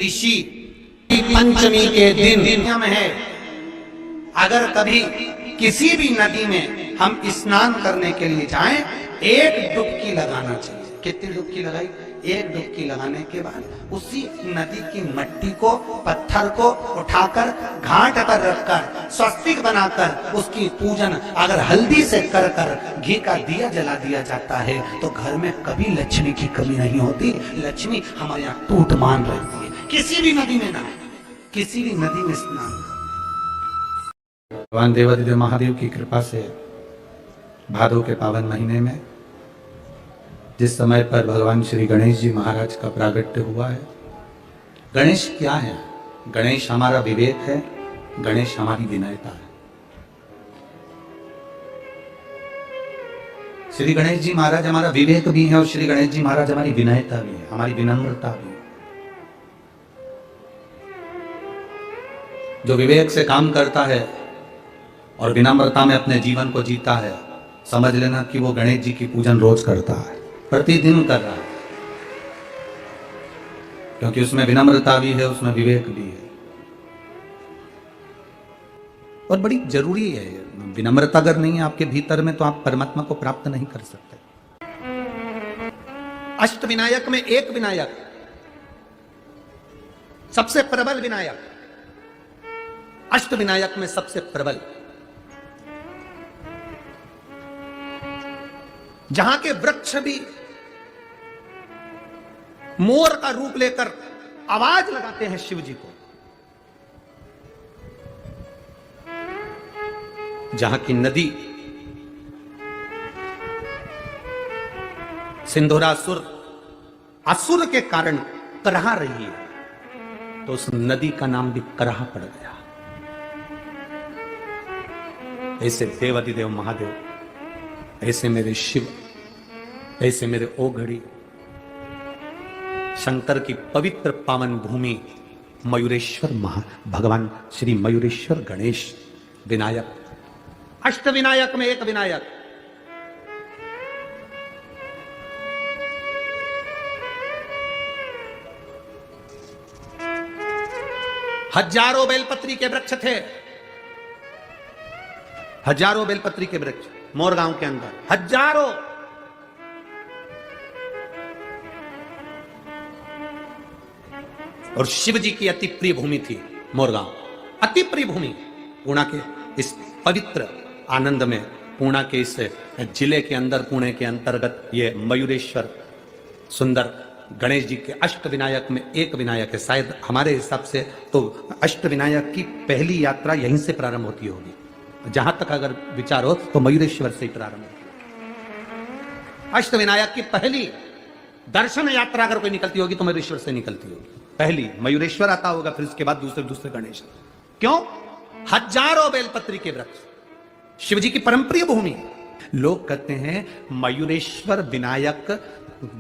ऋषि पंचमी के दिन नियम है, अगर कभी किसी भी नदी में हम स्नान करने के लिए जाएं, एक डुबकी लगाना चाहिए। कितनी डुबकी लगाई? एक डुबकी लगाने के बाद उसी नदी की मट्टी को, पत्थर को उठाकर घाट पर रखकर स्वस्तिक बनाकर उसकी पूजन अगर हल्दी से कर कर घी का दिया जला दिया जाता है तो घर में कभी लक्ष्मी की कमी नहीं होती। लक्ष्मी हमारे यहाँ टूट मान रहती है। किसी भी नदी में ना, किसी भी नदी में स्नान। भगवान देवादिदेव महादेव की कृपा से भादो के पावन महीने में जिस समय पर भगवान श्री गणेश जी महाराज का प्रागट्य हुआ है। गणेश क्या है? गणेश हमारा विवेक है, गणेश हमारी विनयता है। श्री गणेश जी महाराज हमारा विवेक भी है और श्री गणेश जी महाराज हमारी विनयता भी है, हमारी विनम्रता भी है। जो विवेक से काम करता है और विनम्रता में अपने जीवन को जीता है, समझ लेना कि वो गणेश जी की पूजन रोज करता है, प्रतिदिन कर रहा है, क्योंकि उसमें विनम्रता भी है, उसमें विवेक भी है। और बड़ी जरूरी है विनम्रता। अगर नहीं है आपके भीतर में तो आप परमात्मा को प्राप्त नहीं कर सकते। अष्ट विनायक में एक विनायक, सबसे प्रबल विनायक, अष्ट विनायक में सबसे प्रबल, जहां के वृक्ष भी मोर का रूप लेकर आवाज लगाते हैं शिव जी को, जहां की नदी सिंधुरासुर असुर के कारण कराह रही है, तो उस नदी का नाम भी कराह पड़ गया। ऐसे देवादिदेव महादेव, ऐसे मेरे शिव, ऐसे मेरे ओघड़ी, शंकर की पवित्र पावन भूमि मयूरेश्वर भगवान श्री मयूरेश्वर गणेश विनायक, अष्ट विनायक में एक विनायक। हजारों बेलपत्री के वृक्ष थे, हजारों बेलपत्री के वृक्ष मोरगांव के अंदर, हजारों। और शिव जी की अति प्रिय भूमि थी मोरगांव, अति प्रिय भूमि। पूना के इस पवित्र आनंद में, पूना के इस जिले के अंदर, पुणे के अंतर्गत ये मयूरेश्वर सुंदर गणेश जी के अष्ट विनायक में एक विनायक है। शायद हमारे हिसाब से तो अष्ट विनायक की पहली यात्रा यहीं से प्रारंभ होती होगी। जहां तक अगर विचार हो तो मयूरेश्वर से ही प्रारंभ होती। अष्ट विनायक की पहली दर्शन यात्रा अगर कोई निकलती होगी तो मयूरेश्वर से निकलती होगी। पहली मयूरेश्वर आता होगा, फिर उसके बाद दूसरे दूसरे गणेश। क्यों? हजारों बेलपत्री के वृक्ष, शिव जी की परम प्रिय भूमि। लोग कहते हैं मयूरेश्वर विनायक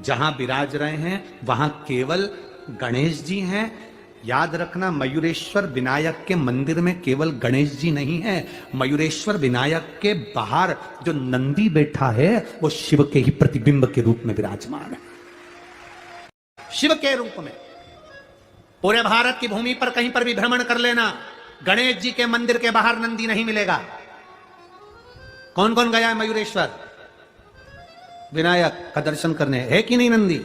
जहां विराज रहे हैं वहां केवल गणेश जी हैं। याद रखना, मयूरेश्वर विनायक के मंदिर में केवल गणेश जी नहीं है। मयूरेश्वर विनायक के बाहर जो नंदी बैठा है वो शिव के ही प्रतिबिंब के रूप में विराजमान है। शिव के रूप में पूरे भारत की भूमि पर कहीं पर भी भ्रमण कर लेना, गणेश जी के मंदिर के बाहर नंदी नहीं मिलेगा। कौन कौन गया है मयूरेश्वर विनायक का दर्शन करने? है कि नहीं नंदी?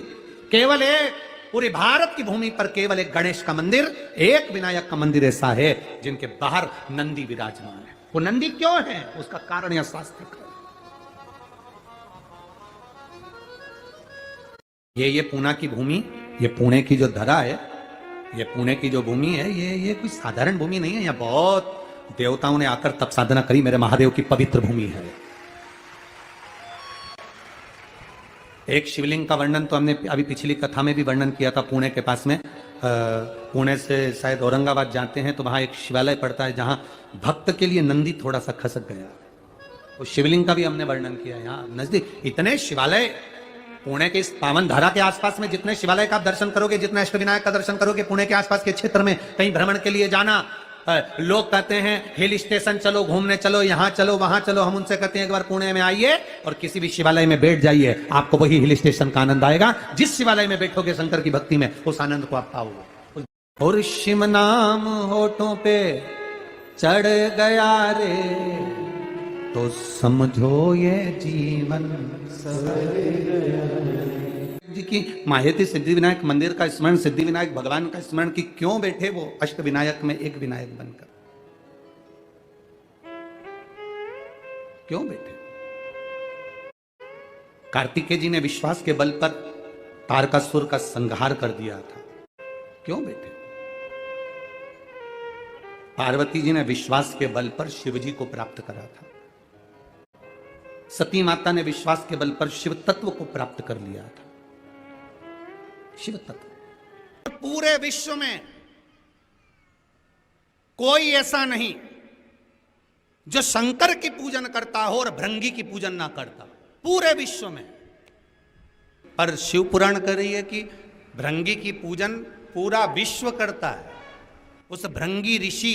केवल एक, पूरी भारत की भूमि पर केवल एक गणेश का मंदिर, एक विनायक का मंदिर ऐसा है जिनके बाहर नंदी विराजमान है। वो नंदी क्यों है? उसका कारण यह शास्त्र है। ये पूना की भूमि, ये पुणे की जो धरा है, ये पुणे की जो भूमि है, ये कोई साधारण भूमि नहीं है। यहाँ बहुत देवताओं ने आकर तप साधना करी। मेरे महादेव की पवित्र भूमि है। एक शिवलिंग का वर्णन तो हमने अभी पिछली कथा में भी वर्णन किया था। पुणे के पास में, पुणे से शायद औरंगाबाद जाते हैं तो वहां एक शिवालय पड़ता है जहां भक्त के लिए नंदी थोड़ा सा खसक गया। वो शिवलिंग का भी हमने वर्णन किया। यहाँ नजदीक इतने शिवालय, पुणे के इस पावन धारा के आसपास में जितने शिवालय का आप दर्शन करोगे, जितने अष्टविनायक का दर्शन करोगे, पुणे के आसपास के क्षेत्र में कहीं भ्रमण के लिए जाना, लोग कहते हैं हिल स्टेशन चलो, घूमने चलो, यहाँ चलो, वहां चलो। हम उनसे कहते हैं एक बार पुणे में आइए और किसी भी शिवालय में बैठ जाइए, आपको वही हिल स्टेशन का आनंद आएगा। जिस शिवालय में बैठोगे शंकर की भक्ति में, उस आनंद को आप पाओगे। और शिव नाम होठों पे चढ़ गया रे, तो समझो ये जीवन जी की माहेती सिद्धि विनायक मंदिर का स्मरण, सिद्धि विनायक भगवान का स्मरण कि क्यों बैठे वो अष्ट विनायक में एक विनायक बनकर, क्यों बैठे? कार्तिकेय जी ने विश्वास के बल पर तारकासुर का संहार कर दिया था, क्यों बैठे? पार्वती जी ने विश्वास के बल पर शिव जी को प्राप्त करा था, सती माता ने विश्वास के बल पर शिव तत्व को प्राप्त कर लिया था। शिव तत्व पूरे विश्व में कोई ऐसा नहीं जो शंकर की पूजन करता हो और भृंगी की पूजन ना करता, पूरे विश्व में। पर शिव पुराण कह रही है कि भृंगी की पूजन पूरा विश्व करता है। उस भृंगी ऋषि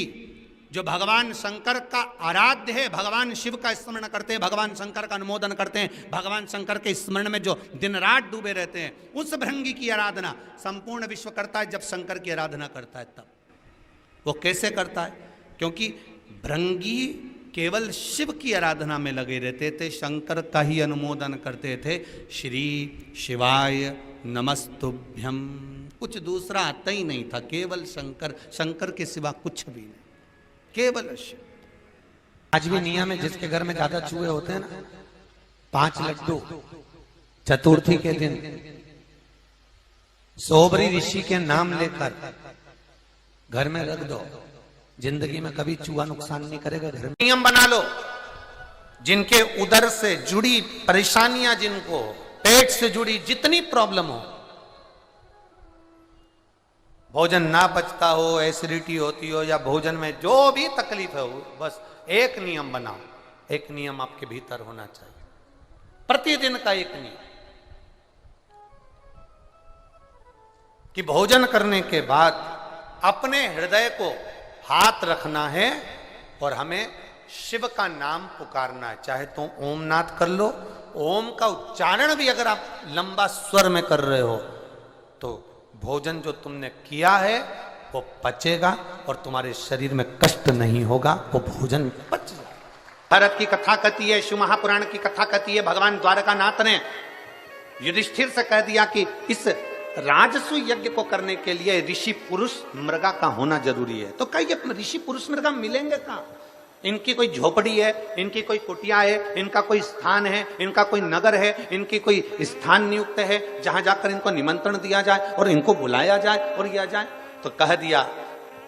जो भगवान शंकर का आराध्य है, भगवान शिव का स्मरण करते हैं, भगवान शंकर का अनुमोदन करते हैं, भगवान शंकर के स्मरण में जो दिन रात डूबे रहते हैं, उस भृंगी की आराधना संपूर्ण विश्व करता है। जब शंकर की आराधना करता है तब वो कैसे करता है? क्योंकि भृंगी केवल शिव की आराधना में लगे रहते थे, शंकर का ही अनुमोदन करते थे। श्री शिवाय नमस्तुभ्यम, कुछ दूसरा आता ही नहीं था, केवल शंकर, शंकर के सिवा कुछ भी नहीं, केवल शिव। आज भी नियम है, जिसके घर में ज्यादा चूहे होते हैं ना, 5 लड्डू चतुर्थी के दिन सोबरी ऋषि के नाम लेकर घर में रख दो, जिंदगी में कभी चूहा नुकसान नहीं करेगा। घर में नियम बना लो, जिनके उदर से जुड़ी परेशानियां, जिनको पेट से जुड़ी जितनी प्रॉब्लम हो, भोजन ना पचता हो, एसिडिटी होती हो, या भोजन में जो भी तकलीफ है, बस एक नियम बनाओ। एक नियम आपके भीतर होना चाहिए, प्रतिदिन का एक नियम कि भोजन करने के बाद अपने हृदय को हाथ रखना है और हमें शिव का नाम पुकारना है। चाहे तो ओम नाद कर लो, ओम का उच्चारण भी अगर आप लंबा स्वर में कर रहे हो तो भोजन जो तुमने किया है वो पचेगा और तुम्हारे शरीर में कष्ट नहीं होगा, वो भोजन पच जाएगा। भारत की कथा कहती है, शिव महापुराण की कथा कहती है, भगवान द्वारकानाथ ने युधिष्ठिर से कह दिया कि इस राजसु यज्ञ को करने के लिए ऋषि पुरुष मृगा का होना जरूरी है। तो कहिए ऋषि पुरुष मृगा मिलेंगे कहां? इनकी कोई झोपड़ी है, इनकी कोई कुटिया है, इनका कोई स्थान है, इनका कोई नगर है, इनकी कोई स्थान नियुक्त है जहां जाकर इनको निमंत्रण दिया जाए और इनको बुलाया जाए और किया जाए। तो कह दिया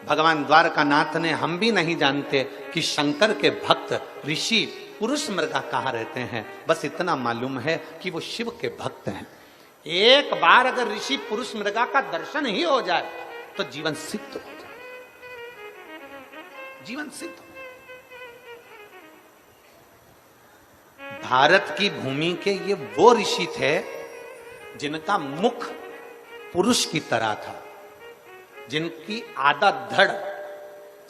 भगवान द्वारकानाथ ने, हम भी नहीं जानते कि शंकर के भक्त ऋषि पुरुष मृगा कहाँ रहते हैं, बस इतना मालूम है कि वो शिव के भक्त हैं। एक बार अगर ऋषि पुरुष मृगा का दर्शन ही हो जाए तो जीवन सिद्ध हो जाए, जीवन सिद्ध हो। भारत की भूमि के ये वो ऋषि थे जिनका मुख पुरुष की तरह था, जिनकी आधा धड़,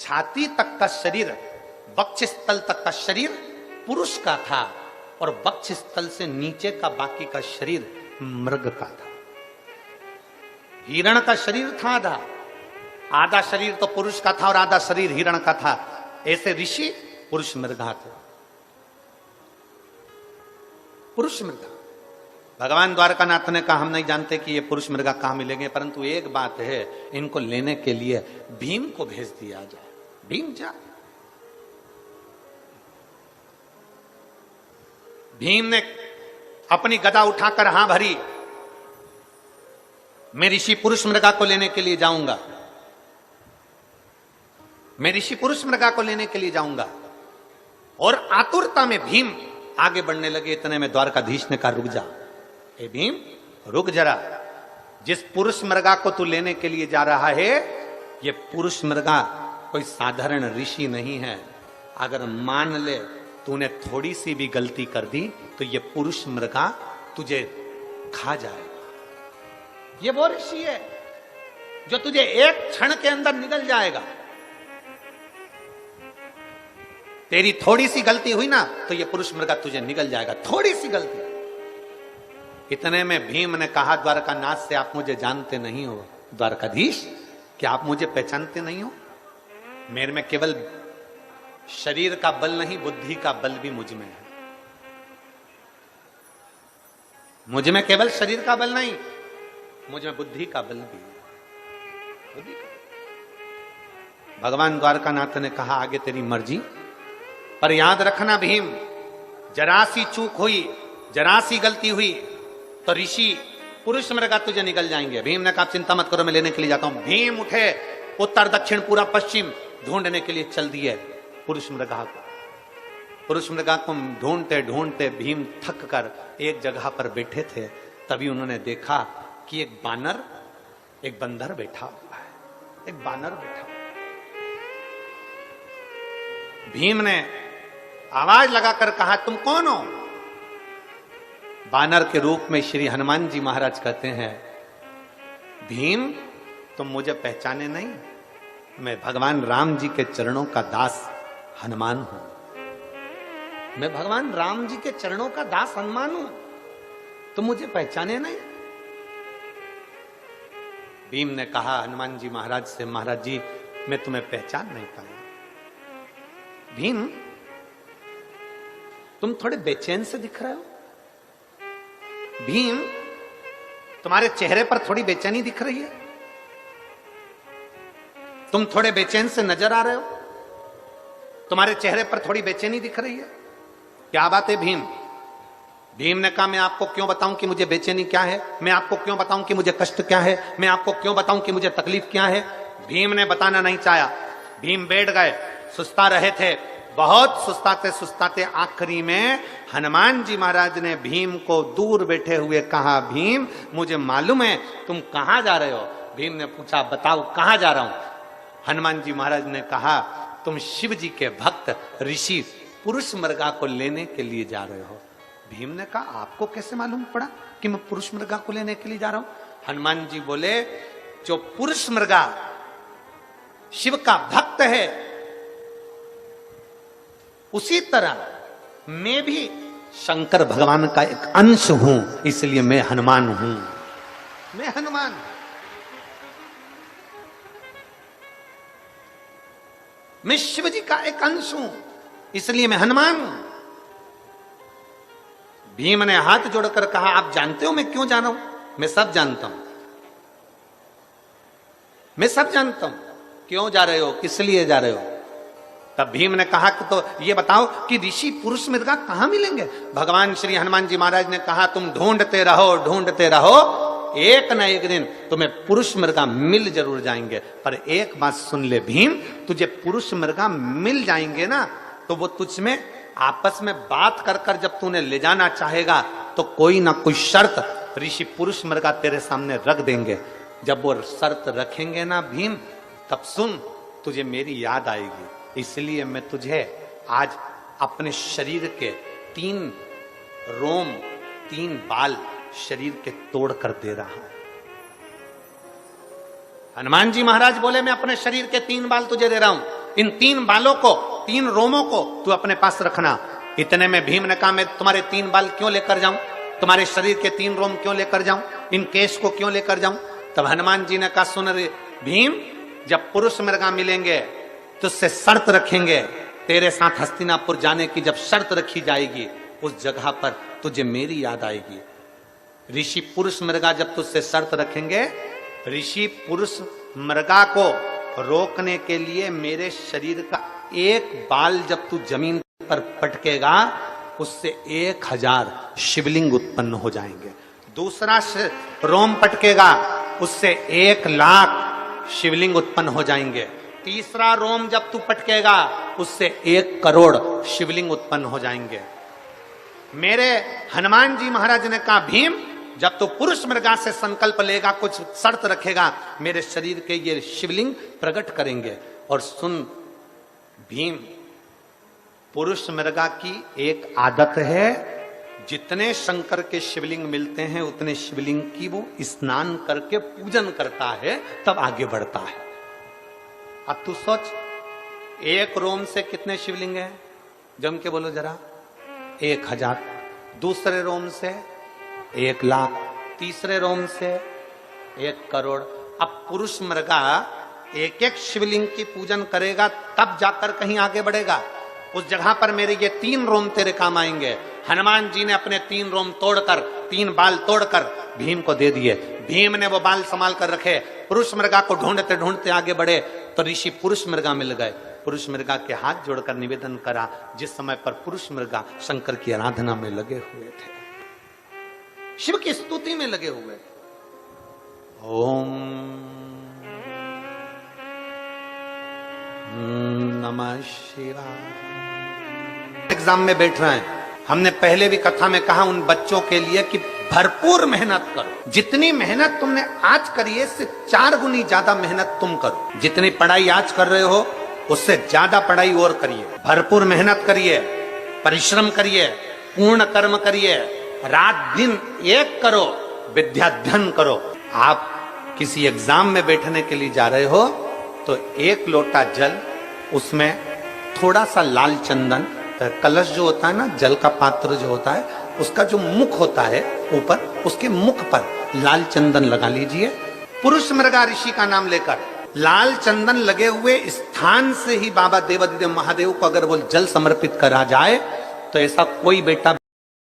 छाती तक का शरीर, वक्ष स्थल तक का शरीर पुरुष का था और वक्ष स्थल से नीचे का बाकी का शरीर मृग का था। हिरण का शरीर था आधा, आधा शरीर तो पुरुष का था और आधा शरीर हिरण का था। ऐसे ऋषि पुरुष मृगा थे, पुरुष मृगा। भगवान द्वारकानाथ ने कहा, हम नहीं जानते कि ये पुरुष मृगा कहां मिलेंगे, परंतु एक बात है, इनको लेने के लिए भीम को भेज दिया जाए। भीम जा, भीम ने अपनी गदा उठाकर हां भरी, मैं ऋषि पुरुष मृगा को लेने के लिए जाऊंगा, मैं ऋषि पुरुष मृगा को लेने के लिए जाऊंगा। और आतुरता में भीम आगे बढ़ने लगे। इतने में द्वारकाधीश ने कहा, रुक जा, ए भीम रुक जरा, जिस पुरुष मृगा को तू लेने के लिए जा रहा है, ये पुरुष मृगा कोई साधारण ऋषि नहीं है। अगर मान ले तूने थोड़ी सी भी गलती कर दी तो ये पुरुष मृगा तुझे खा जाएगा। ये वो ऋषि है जो तुझे एक क्षण के अंदर निगल जाएगा। तेरी थोड़ी सी गलती हुई ना तो ये पुरुष मृगा तुझे निगल जाएगा, थोड़ी सी गलती। इतने में भीम ने कहा द्वारकानाथ से, आप मुझे जानते नहीं हो द्वारकाधीश, क्या आप मुझे पहचानते नहीं हो? मेरे में केवल शरीर का बल नहीं, बुद्धि का बल भी मुझ में है। मुझ में केवल शरीर का बल नहीं, मुझ में बुद्धि का बल भी है। बुद्धि का। भगवान द्वारकानाथ ने कहा आगे तेरी मर्जी, पर याद रखना भीम, जरा सी चूक हुई, जरा सी गलती हुई तो ऋषि पुरुष मृगा तुझे निकल जाएंगे। भीम ने कहा चिंता मत करो, मैं लेने के लिए जाता हूं। भीम उठे, उत्तर दक्षिण पूरा पश्चिम ढूंढने के लिए चल दिए पुरुष मृगा को। पुरुष मृगा को ढूंढते ढूंढते भीम थक कर एक जगह पर बैठे थे। तभी उन्होंने देखा कि एक बानर, एक बंदर बैठा हुआ है, एक बानर बैठा हुआ। भीम ने आवाज लगाकर कहा तुम कौन हो? बानर के रूप में श्री हनुमान जी महाराज कहते हैं भीम तुम मुझे पहचाने नहीं, मैं भगवान राम जी के चरणों का दास हनुमान हूं। मैं भगवान राम जी के चरणों का दास हनुमान हूं, तुम मुझे पहचाने नहीं। भीम ने कहा हनुमान जी महाराज से, महाराज जी मैं तुम्हें पहचान नहीं पाया। भीम तुम थोड़े बेचैन से दिख रहे हो। भीम तुम्हारे चेहरे पर थोड़ी बेचैनी दिख रही है, तुम थोड़े बेचैन से नजर आ रहे हो, तुम्हारे चेहरे पर थोड़ी बेचैनी दिख रही है। क्या बात है भीम? भीम ने कहा मैं आपको क्यों बताऊं कि मुझे बेचैनी क्या है, मैं आपको क्यों बताऊं कि मुझे कष्ट क्या है, मैं आपको क्यों बताऊं कि मुझे तकलीफ क्या है। भीम ने बताना नहीं चाहा। भीम बैठ गए, सुस्ता रहे थे, बहुत सुस्ताते सुस्ताते आखिरी में हनुमान जी महाराज ने भीम को दूर बैठे हुए कहा भीम मुझे मालूम है तुम कहां जा रहे हो। भीम ने पूछा बताओ कहां जा रहा हूं। हनुमान जी महाराज ने कहा तुम शिव जी के भक्त ऋषि पुरुष मृगा को लेने के लिए जा रहे हो। भीम ने कहा आपको कैसे मालूम पड़ा कि मैं पुरुष मृगा को लेने के लिए जा रहा हूं? हनुमान जी बोले जो पुरुष मृगा शिव का भक्त है उसी तरह मैं भी शंकर भगवान का एक अंश हूं, इसलिए मैं हनुमान हूं। मैं हनुमान, मैं शिव जी का एक अंश हूं, इसलिए मैं हनुमान हूं। भीम ने हाथ जोड़कर कहा आप जानते हो मैं क्यों जा रहा हूं? मैं सब जानता हूं, मैं सब जानता हूं। क्यों जा रहे हो, किस लिए जा रहे हो? तब भीम ने कहा कि तो ये बताओ कि ऋषि पुरुष मृगा कहां मिलेंगे? भगवान श्री हनुमान जी महाराज ने कहा तुम ढूंढते रहो, ढूंढते रहो, एक न एक दिन तुम्हें पुरुष मृगा मिल जरूर जाएंगे। पर एक बात सुन ले भीम, तुझे पुरुष मृगा मिल जाएंगे ना तो वो तुझ में आपस में बात कर कर जब तूने ले जाना चाहेगा तो कोई ना कोई शर्त ऋषि पुरुष मृगा तेरे सामने रख देंगे। जब वो शर्त रखेंगे ना भीम, तब सुन तुझे मेरी याद आएगी। इसलिए मैं तुझे आज अपने शरीर के 3 रोम, 3 बाल शरीर के तोड़ कर दे रहा हूं। हनुमान जी महाराज बोले मैं अपने शरीर के 3 बाल तुझे दे रहा हूं, इन 3 बालों को, 3 रोमों को तू अपने पास रखना। इतने में भीम ने कहा मैं तुम्हारे 3 बाल क्यों लेकर जाऊं, तुम्हारे शरीर के 3 रोम क्यों लेकर जाऊं, इन केश को क्यों लेकर जाऊं? तब हनुमान जी ने कहा सुन रे भीम, जब पुरुष मृगा मिलेंगे तुझसे शर्त रखेंगे, तेरे साथ हस्तिनापुर जाने की जब शर्त रखी जाएगी उस जगह पर तुझे मेरी याद आएगी। ऋषि पुरुष मृगा जब तुझसे शर्त रखेंगे, ऋषि पुरुष मृगा को रोकने के लिए मेरे शरीर का एक बाल जब तू जमीन पर पटकेगा उससे 1000 शिवलिंग उत्पन्न हो जाएंगे। दूसरा रोम पटकेगा उससे 1,00,000 शिवलिंग उत्पन्न हो जाएंगे। तीसरा रोम जब तू पटकेगा उससे 1 करोड़ शिवलिंग उत्पन्न हो जाएंगे। मेरे हनुमान जी महाराज ने कहा भीम जब तू पुरुष मृगा से संकल्प लेगा, कुछ शर्त रखेगा, मेरे शरीर के ये शिवलिंग प्रकट करेंगे। और सुन भीम, पुरुष मृगा की एक आदत है, जितने शंकर के शिवलिंग मिलते हैं उतने शिवलिंग की वो स्नान करके पूजन करता है तब आगे बढ़ता है। अब तू सोच 1 रोम से कितने शिवलिंग हैं? जम के बोलो जरा। 1000। दूसरे रोम से 1,00,000, तीसरे रोम से 1 करोड़। अब पुरुष मृगा एक एक शिवलिंग की पूजन करेगा तब जाकर कहीं आगे बढ़ेगा। उस जगह पर मेरे ये 3 रोम तेरे काम आएंगे। हनुमान जी ने अपने 3 रोम तोड़कर, 3 बाल तोड़कर भीम को दे दिए। भीम ने वो बाल संभाल कर रखे। पुरुष मृगा को ढूंढते ढूंढते आगे बढ़े तो ऋषि पुरुष मृगा मिल गए। पुरुष मृगा के हाथ जोड़कर निवेदन करा, जिस समय पर पुरुष मृगा शंकर की आराधना में लगे हुए थे, शिव की स्तुति में लगे हुए। ओम नमः शिवाय। एग्जाम में बैठ रहे हैं, हमने पहले भी कथा में कहा उन बच्चों के लिए कि भरपूर मेहनत करो। जितनी मेहनत तुमने आज करी है इससे 4 गुनी ज्यादा मेहनत तुम करो। जितनी पढ़ाई आज कर रहे हो उससे ज्यादा पढ़ाई और करिए। भरपूर मेहनत करिए, परिश्रम करिए, पूर्ण कर्म करिए, रात दिन एक करो, विद्याध्ययन करो। आप किसी एग्जाम में बैठने के लिए जा रहे हो तो 1 लोटा जल, उसमें थोड़ा सा लाल चंदन, कलश जो होता है ना, जल का पात्र जो होता है, उसका जो मुख होता है ऊपर, उसके मुख पर लाल चंदन लगा लीजिए। पुरुष मृगा ऋषि का नाम लेकर लाल चंदन लगे हुए स्थान से ही बाबा देवादिदेव महादेव को अगर वो जल समर्पित करा जाए तो ऐसा कोई बेटा